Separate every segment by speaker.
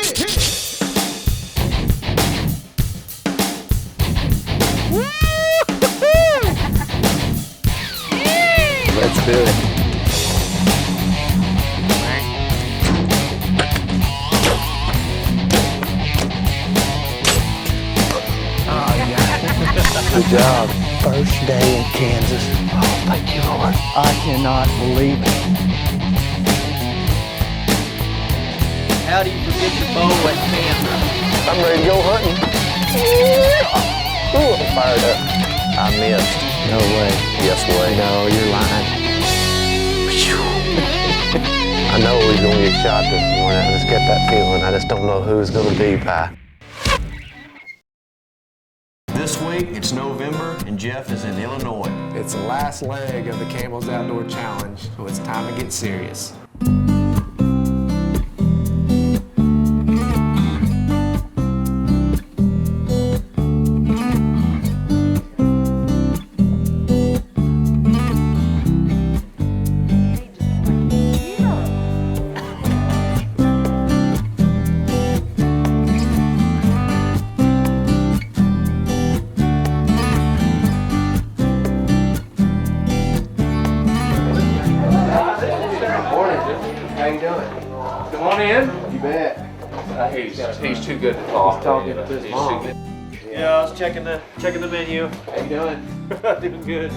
Speaker 1: Let's do it. Good job. First day in Kansas. Oh, thank you, Lord. I cannot believe it.
Speaker 2: How do you forget the bow at camp?
Speaker 1: I'm ready to go hunting. Ooh, I'm fired up. I missed.
Speaker 3: No way.
Speaker 1: Yes way.
Speaker 3: No, you're lying.
Speaker 1: I know we're gonna get shot this morning. I just get that feeling. I just don't know who's gonna be by.
Speaker 4: This week, it's November, and Jeff is in Illinois.
Speaker 5: It's the last leg of the Campbell's Outdoor Challenge, so it's time to get serious. How you doing?
Speaker 6: Come on in.
Speaker 5: You bet.
Speaker 6: He's too good to talk.
Speaker 5: He's talking to his mom.
Speaker 6: Yeah, I was checking the menu.
Speaker 5: How you doing?
Speaker 6: Doing good.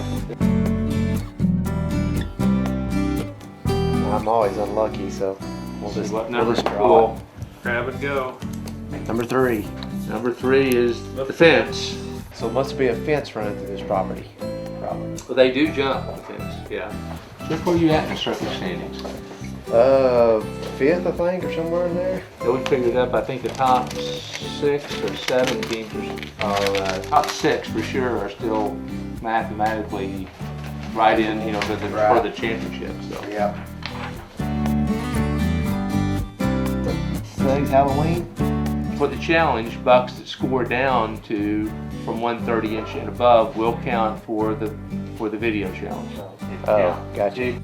Speaker 5: I'm always unlucky, so we'll just
Speaker 6: Number's
Speaker 5: draw
Speaker 6: cool. Grab and go.
Speaker 5: it. Number 3.
Speaker 6: Number 3 is the fence.
Speaker 5: So it must be a fence running through this property. Probably.
Speaker 6: Well, they do jump the fence. Yeah. Jeff, where you at in the circle standings?
Speaker 5: 5th, I think, or somewhere in there.
Speaker 6: Yeah, we figured up. I think the top 6 or 7 teams are top 6 for sure are still mathematically right in, you know, for the championship. So.
Speaker 5: Yeah. Today's Halloween.
Speaker 6: For the challenge, bucks that score down to from 130 inch and above will count for the video challenge.
Speaker 5: Oh, gotcha.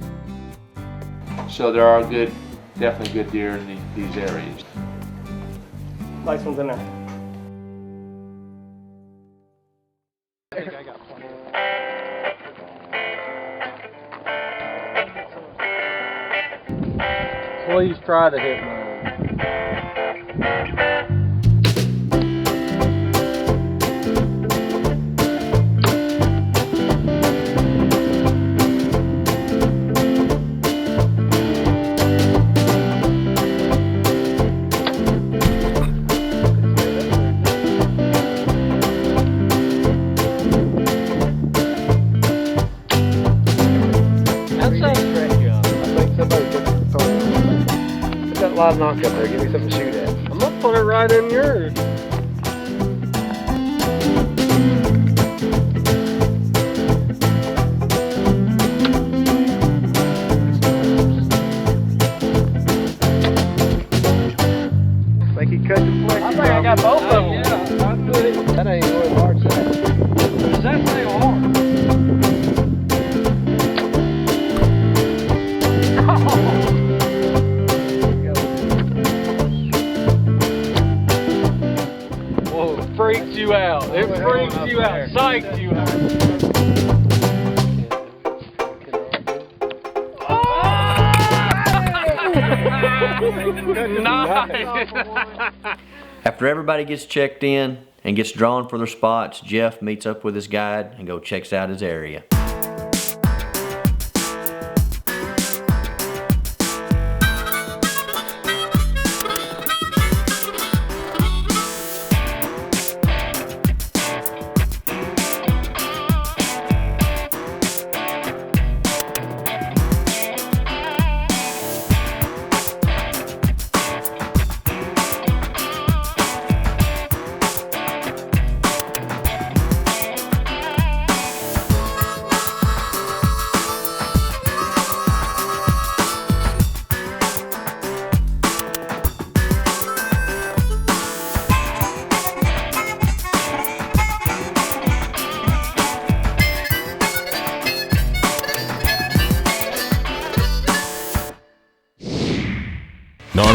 Speaker 6: So there are definitely good deer in these areas.
Speaker 7: Nice one's in there.
Speaker 6: I think I got plenty.
Speaker 7: Please try to hit mine.
Speaker 5: Live knock up there. Give me something to shoot at.
Speaker 7: I'm gonna put it right in yours.
Speaker 5: I think he cut the flex.
Speaker 7: I think I got both of them.
Speaker 5: Yeah, that ain't really hard set.
Speaker 7: Is that thing hard? Freaks you out. It freaks you out. Psyched you out. Nice.
Speaker 2: After everybody gets checked in and gets drawn for their spots, Jeff meets up with his guide and go checks out his area.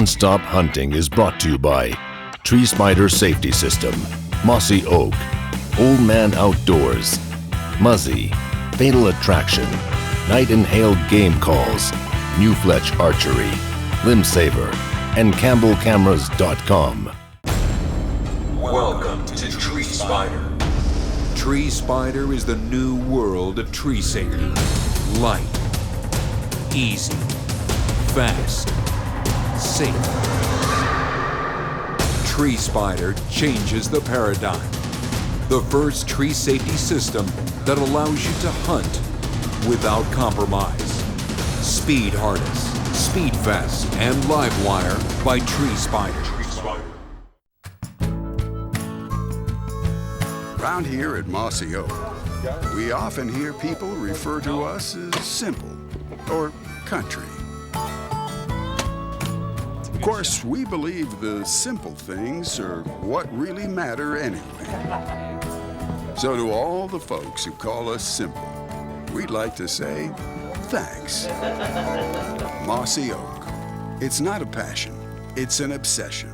Speaker 3: Non-Stop Hunting is brought to you by Tree Spider Safety System, Mossy Oak, Old Man Outdoors, Muzzy, Fatal Attraction, Night and Hail Game Calls, New Fletch Archery, Limb Saver, and CampbellCameras.com.
Speaker 8: Welcome to Tree Spider. Tree Spider is the new world of tree safety. Light, easy, fast, safe. Tree Spider changes the paradigm. The first tree safety system that allows you to hunt without compromise. Speed Harness, Speed Vest, and Live Wire by Tree Spider.
Speaker 9: Around here at Mossy Oak, we often hear people refer to us as simple or country. Of course, we believe the simple things are what really matter anyway. So to all the folks who call us simple, we'd like to say thanks. Mossy Oak. It's not a passion, it's an obsession.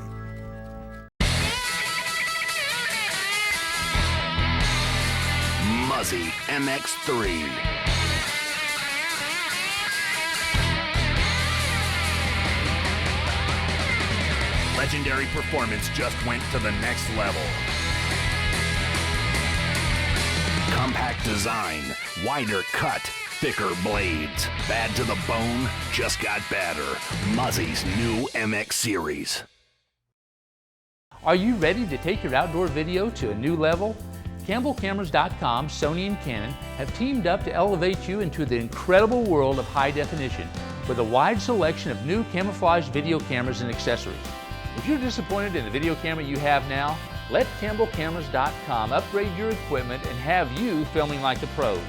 Speaker 10: Muzzy MX3. Legendary performance just went to the next level. Compact design, wider cut, thicker blades. Bad to the bone, just got badder. Muzzy's new MX series.
Speaker 11: Are you ready to take your outdoor video to a new level? CampbellCameras.com, Sony and Canon have teamed up to elevate you into the incredible world of high definition with a wide selection of new camouflage video cameras and accessories. If you're disappointed in the video camera you have now, let CampbellCameras.com upgrade your equipment and have you filming like the pros.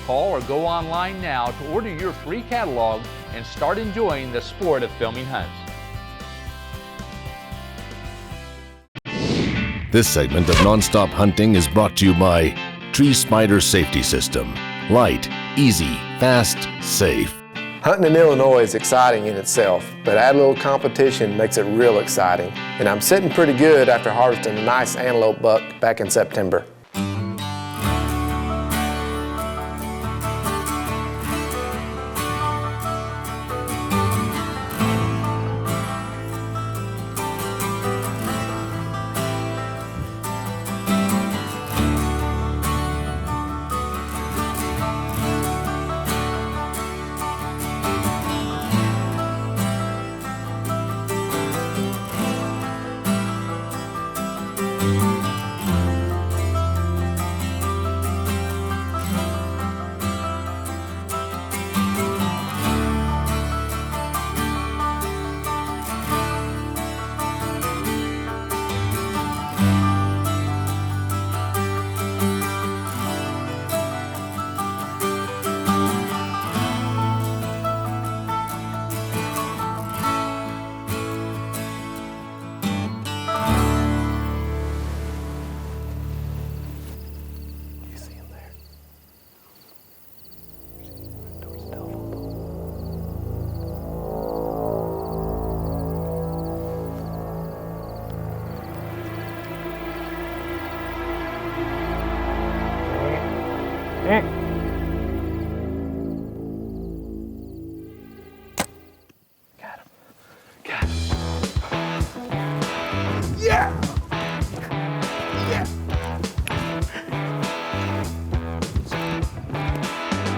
Speaker 11: Call or go online now to order your free catalog and start enjoying the sport of filming hunts.
Speaker 3: This segment of Non-Stop Hunting is brought to you by Tree Spider Safety System. Light, easy, fast, safe.
Speaker 5: Hunting in Illinois is exciting in itself, but add a little competition makes it real exciting. And I'm sitting pretty good after harvesting a nice antelope buck back in September.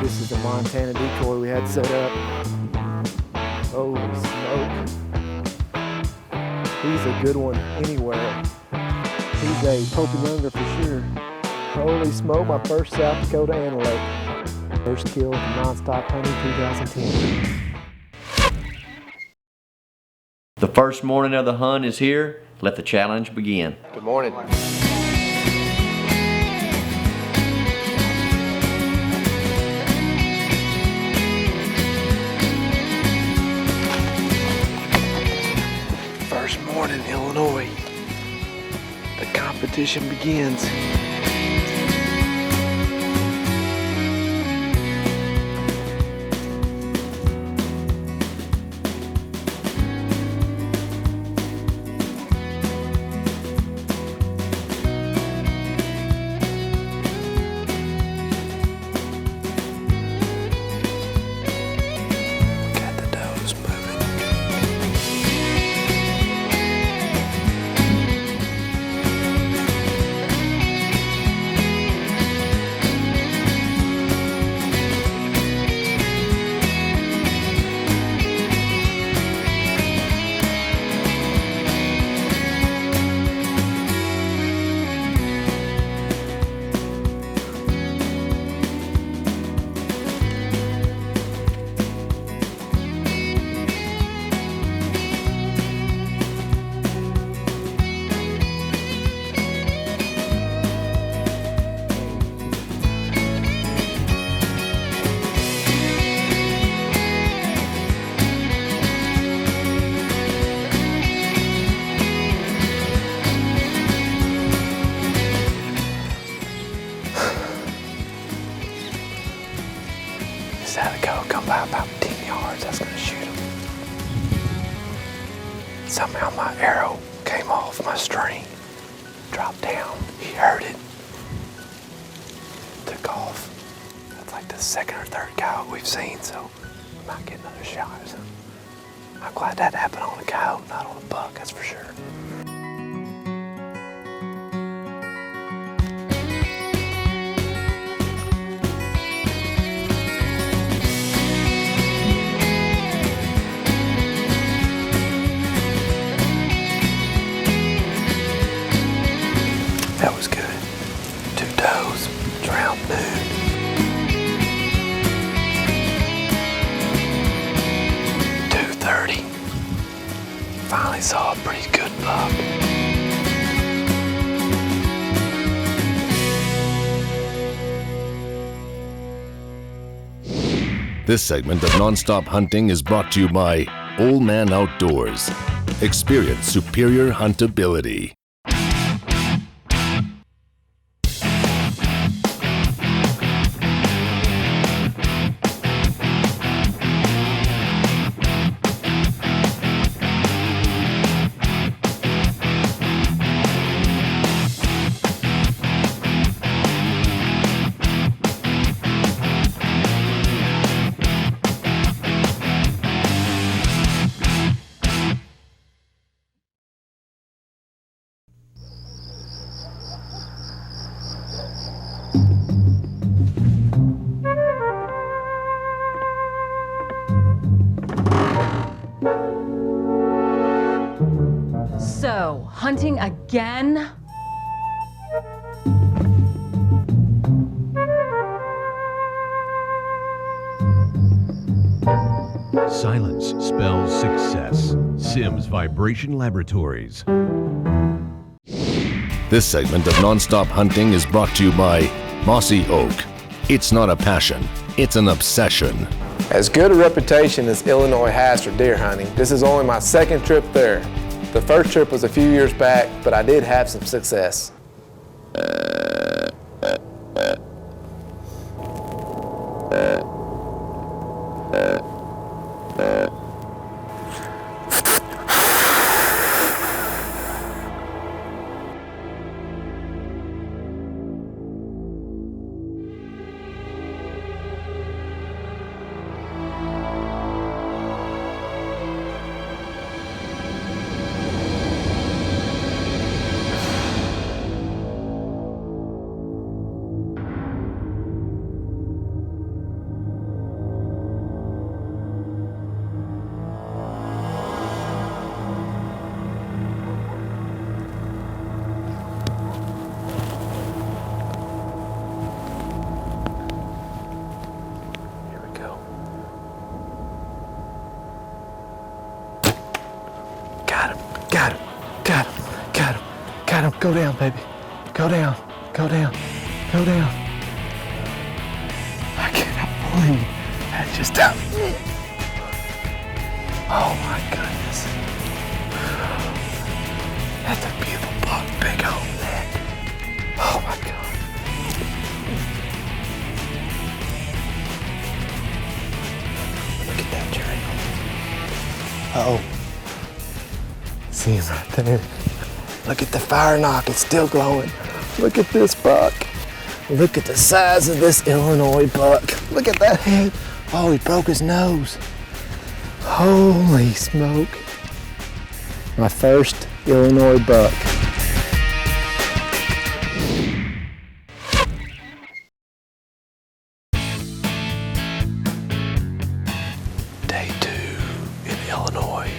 Speaker 5: This is the Montana decoy we had set up. Holy smoke. He's a good one anywhere. He's a Pope Younger for sure. Holy smoke, my first South Dakota antelope. First kill from Non-Stop Hunting 2010.
Speaker 2: The first morning of the hunt is here. Let the challenge begin.
Speaker 5: Good morning. First morning, Illinois. The competition begins. my arrow came off my string, dropped down. He heard it, took off. That's like the second or third coyote we've seen, so we might get another shot. So I'm glad that happened on a coyote, not on a buck, that's for sure. That was good. 2 does, it's around noon. Finally saw a pretty good buck.
Speaker 3: This segment of Nonstop Hunting is brought to you by Old Man Outdoors. Experience superior huntability.
Speaker 12: So, hunting again?
Speaker 13: Silence spells success. Sims Vibration Laboratories.
Speaker 3: This segment of Nonstop Hunting is brought to you by Mossy Oak. It's not a passion, it's an obsession.
Speaker 5: As good a reputation as Illinois has for deer hunting, this is only my second trip there. The first trip was a few years back, but I did have some success. Got him. Go down, baby. Go down. Go down. Go down. I cannot believe that just happened. Oh my goodness. That's a beautiful buck. Big old neck. Oh my God. Look at that trail. Uh-oh. See him right there. Look at the fire knock, it's still glowing. Look at this buck. Look at the size of this Illinois buck. Look at that head. Oh, he broke his nose. Holy smoke. My first Illinois buck. Day 2 in Illinois,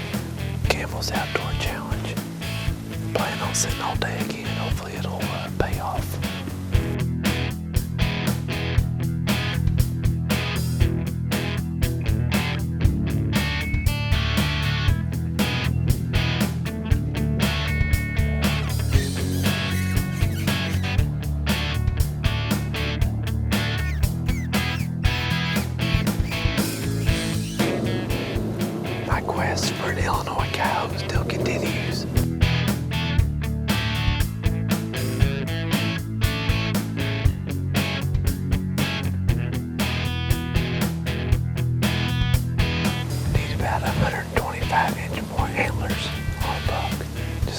Speaker 5: Campbell's Outdoor Challenge. Plan on sitting all day again. Hopefully it'll pay off. My quest for an Illinois coyote still continues.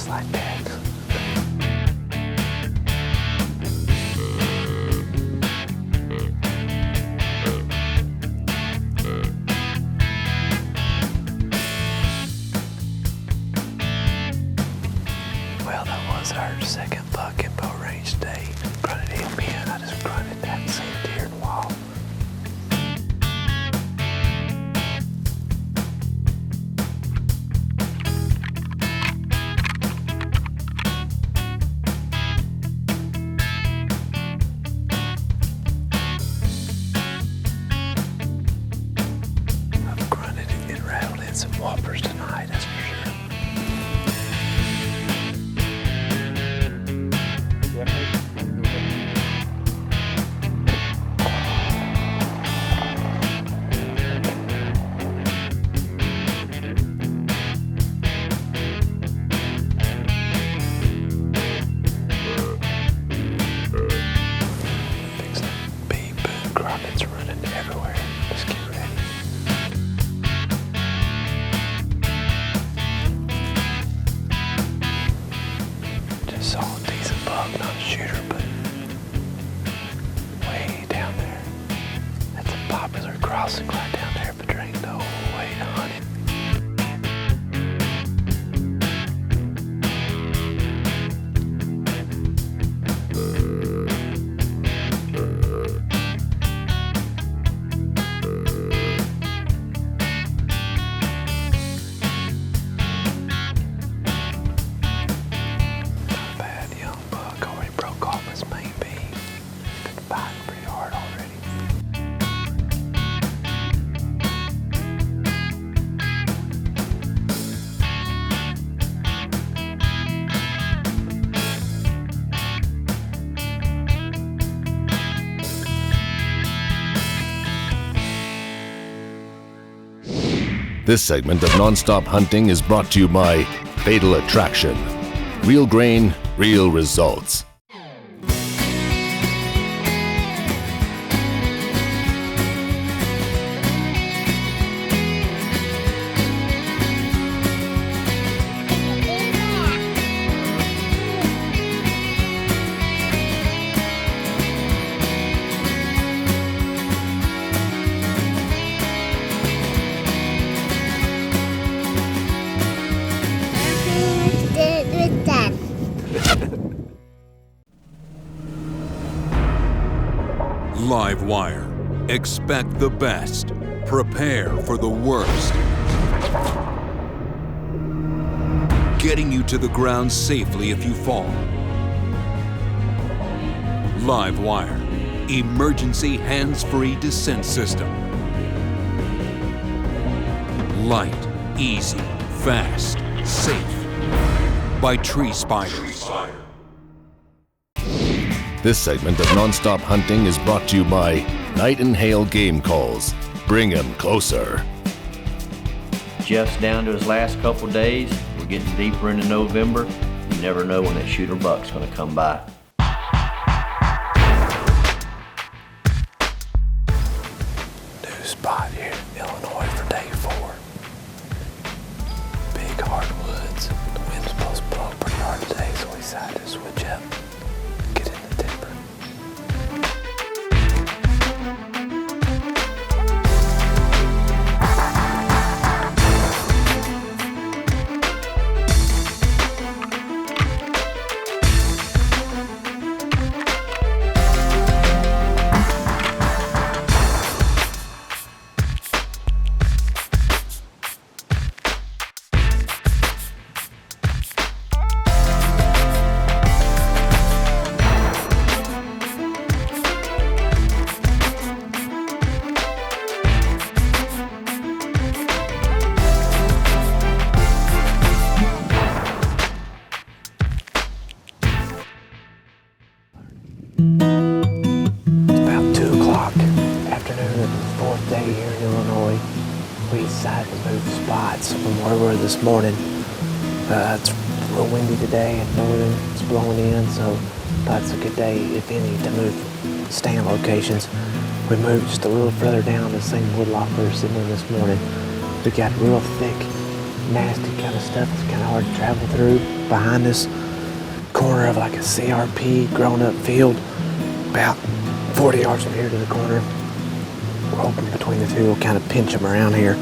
Speaker 5: just like that. Well, that was our second buck in bow range today. Grunted him in. I just grunted that same deer in a while. I've grunted and rattled in some whoppers tonight, that's for sure. It's running everywhere. Just get ready. Just saw a decent buck, not a shooter, but way down there. That's a popular crossing right down there, but there ain't no way to hunt it.
Speaker 3: This segment of Nonstop Hunting is brought to you by Fatal Attraction. Real grain, real results.
Speaker 8: Live wire. Expect the best. Prepare for the worst. Getting you to the ground safely if you fall. Live wire. Emergency hands-free descent system. Light, easy, fast, safe. By Tree Spiders.
Speaker 3: This segment of Nonstop Hunting is brought to you by Night and Hail Game Calls. Bring 'em closer.
Speaker 2: Jeff's down to his last couple days. We're getting deeper into November. You never know when that shooter buck's gonna come by.
Speaker 5: New spot here in Illinois for day 4. Big hardwoods. The wind's supposed to blow pretty hard today, so we decided to switch up. Get in the timber. It's about 2 o'clock afternoon of the 4th day here in Illinois. We decided to move spots from where we were this morning. It's real windy today and northern, it's blowing in, so that's a good day, if any, to move stand locations. We moved just a little further down the same woodlot we were sitting in this morning. We got real thick nasty kind of stuff that's kind of hard to travel through. Behind this corner of like a CRP grown up field, about 40 yards from here to the corner. We're hoping between the two we'll kind of pinch them around here.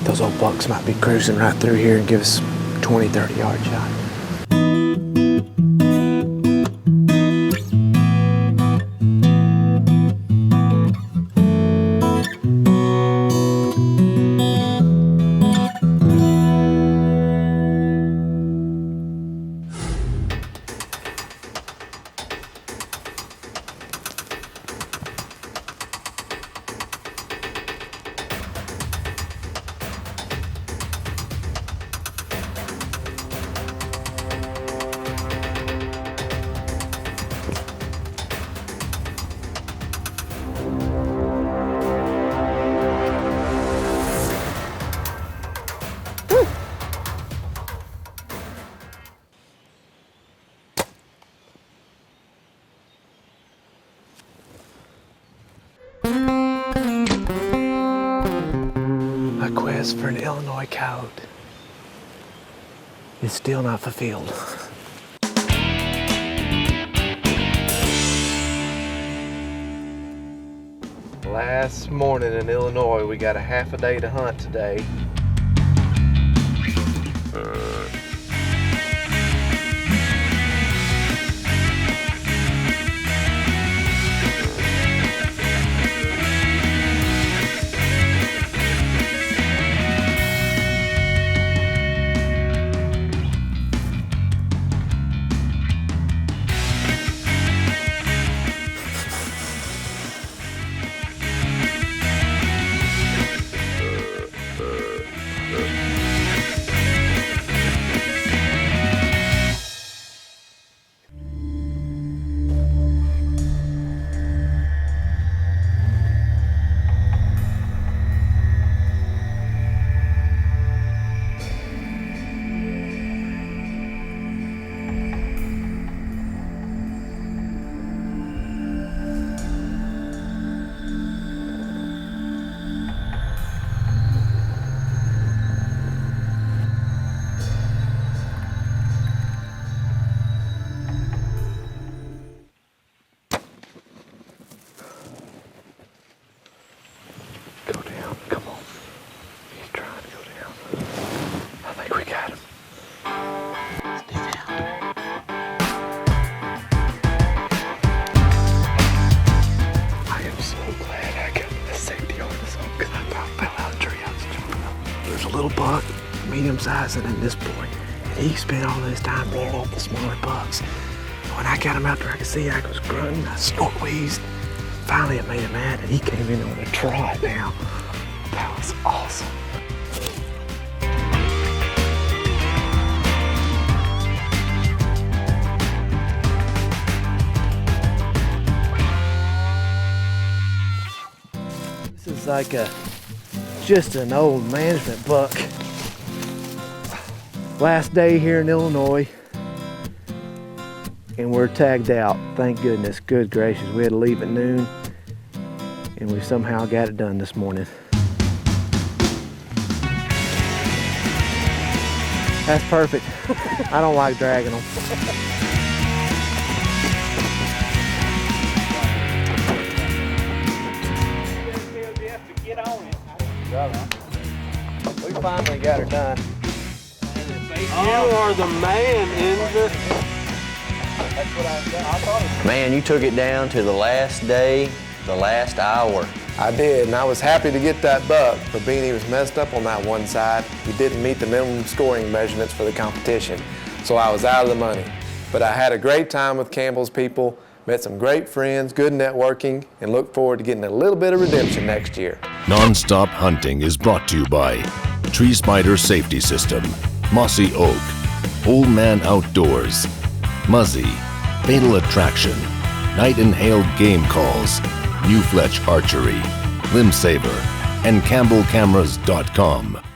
Speaker 5: Those old bucks might be cruising right through here and give us 20, 30 yard shot. My quest for an Illinois coyote is still not fulfilled. Last morning in Illinois, we got a half a day to hunt today. Little buck, medium size, and then this boy. And he spent all this time blowing off the smaller bucks. When I got him out there, I could see I was grunting, I snort wheezed. Finally, it made him mad, and he came in on a trot now. That was awesome. This is like just an old management buck. Last day here in Illinois, and we're tagged out. Thank goodness, good gracious. We had to leave at noon, and we somehow got it done this morning. That's perfect. I don't like dragging them. We finally got her done.
Speaker 7: You are the man in the...
Speaker 5: That's what I thought.
Speaker 2: Man, you took it down to the last day, the last hour.
Speaker 5: I did, and I was happy to get that buck, but being he was messed up on that one side, he didn't meet the minimum scoring measurements for the competition, so I was out of the money. But I had a great time with Campbell's people, met some great friends, good networking, and look forward to getting a little bit of redemption next year.
Speaker 3: Non-Stop Hunting is brought to you by Tree Spider Safety System, Mossy Oak, Old Man Outdoors, Muzzy, Fatal Attraction, Night and Hail Game Calls, New Fletch Archery, Limb Saver, and CampbellCameras.com.